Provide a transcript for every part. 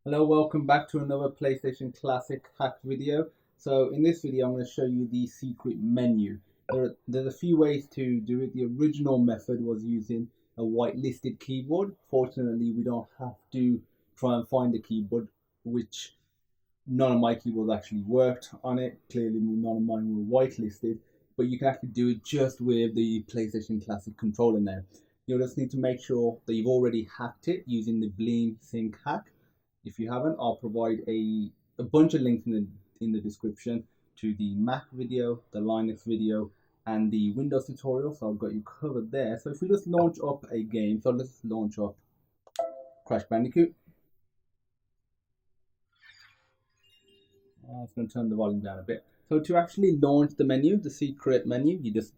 Hello, welcome back to another PlayStation Classic hack video. So in this video I'm going to show you the secret menu. There's a few ways to do it. The original method was using a whitelisted keyboard. Fortunately we don't have to try and find a keyboard, which none of my keyboards actually worked on it. Clearly none of mine were whitelisted, but you can actually do it just with the PlayStation Classic controller now. You'll just need to make sure that you've already hacked it using the Bleem Sync hack. If you haven't, I'll provide a bunch of links in the description to the Mac video, the Linux video, and the Windows tutorial. So I've got you covered there. So if we just launch up a game, so let's launch up Crash Bandicoot. I'm going to turn the volume down a bit. So to actually launch the menu, the secret menu, you just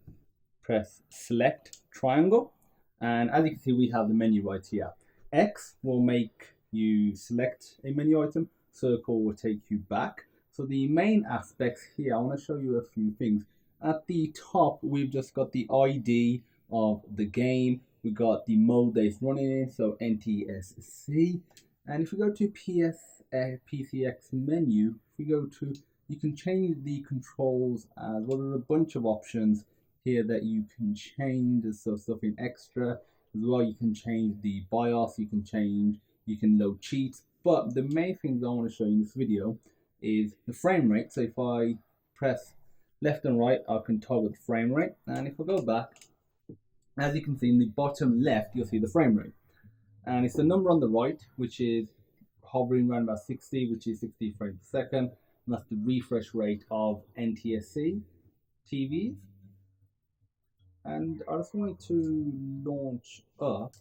press select triangle. And as you can see, we have the menu right here. X will make you select a menu item, circle will take you back. So the main aspects here, I want to show you a few things. At the top, we've just got the ID of the game. We got the mode that it's running in, so NTSC. And if we go to PCX menu, if we go to, you can change the controls as well. There's a bunch of options here that you can change. There's stuff in extra as well. You can change the BIOS, you can load cheats, but the main things I want to show you in this video is the frame rate. So if I press left and right, I can toggle the frame rate, and if I go back, as you can see in the bottom left, you'll see the frame rate, and it's the number on the right, which is hovering around about 60, which is 60 frames per second, and that's the refresh rate of NTSC TVs. And I just wanted to launch up.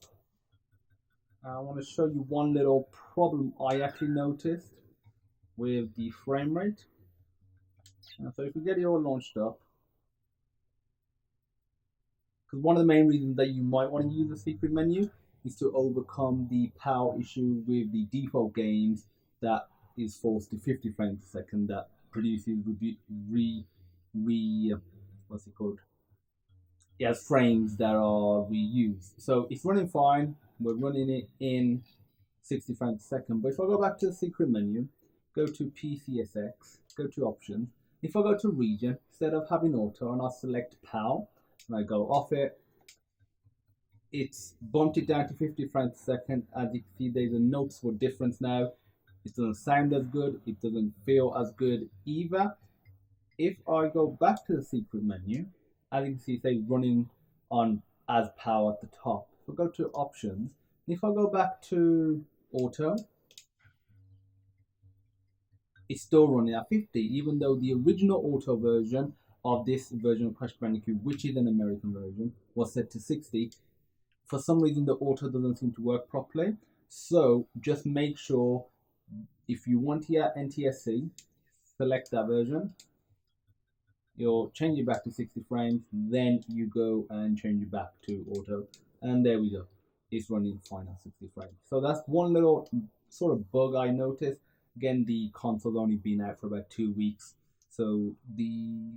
I want to show you one little problem I actually noticed with the frame rate. So if we get it all launched up, because one of the main reasons that you might want to use the secret menu is to overcome the power issue with the default games that is forced to 50 frames per second, that produces what's it called? Yes, frames that are reused. So it's running fine. We're running it in 60 frames per second. But if I go back to the secret menu, go to PCSX, go to options. If I go to region, instead of having auto, and I select PAL, and I go off it, it's bumped it down to 50 frames per second. As you can see, there's a noticeable difference now. It doesn't sound as good. It doesn't feel as good either. If I go back to the secret menu, as you can see, it says running on as power at the top. So go to options. If I go back to auto, it's still running at 50, even though the original auto version of this version of Crash Bandicoot, which is an American version, was set to 60. For some reason, the auto doesn't seem to work properly. So just make sure, if you want here NTSC, select that version. You'll change it back to 60 frames, then you go and change it back to auto, and there we go. It's running fine at 60 frames. So that's one little sort of bug I noticed. Again, the console's only been out for about 2 weeks, so the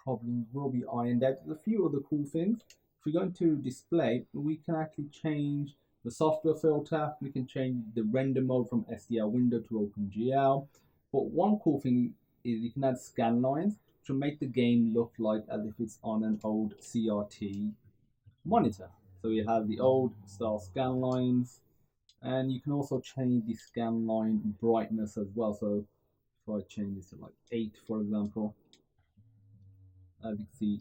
problem will be ironed out. There's a few other cool things. If we go into display, we can actually change the software filter. We can change the render mode from SDL window to OpenGL. But one cool thing is you can add scan lines to make the game look like as if it's on an old CRT monitor. So you have the old style scan lines, and you can also change the scan line brightness as well. So if I change this to like 8, for example, as you can see,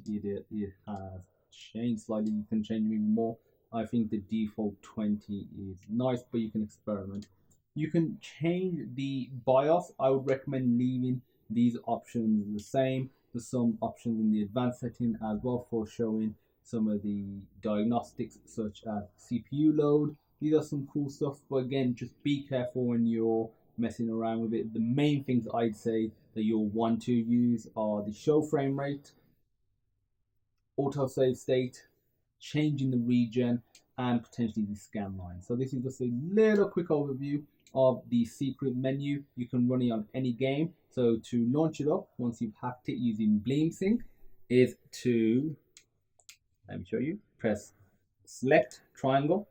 it has changed slightly. You can change even more. I think the default 20 is nice, but you can experiment. You can change the BIOS. I would recommend leaving these options the same. There's some options in the advanced setting as well for showing some of the diagnostics, such as CPU load. These are some cool stuff, but again, just be careful when you're messing around with it. The main things I'd say that you'll want to use are the show frame rate, autosave state, changing the region, and potentially the scan line. So this is just a little quick overview of the secret menu. You can run it on any game. So to launch it up, once you've hacked it using Bleem Sync, is to, let me show you, press select triangle.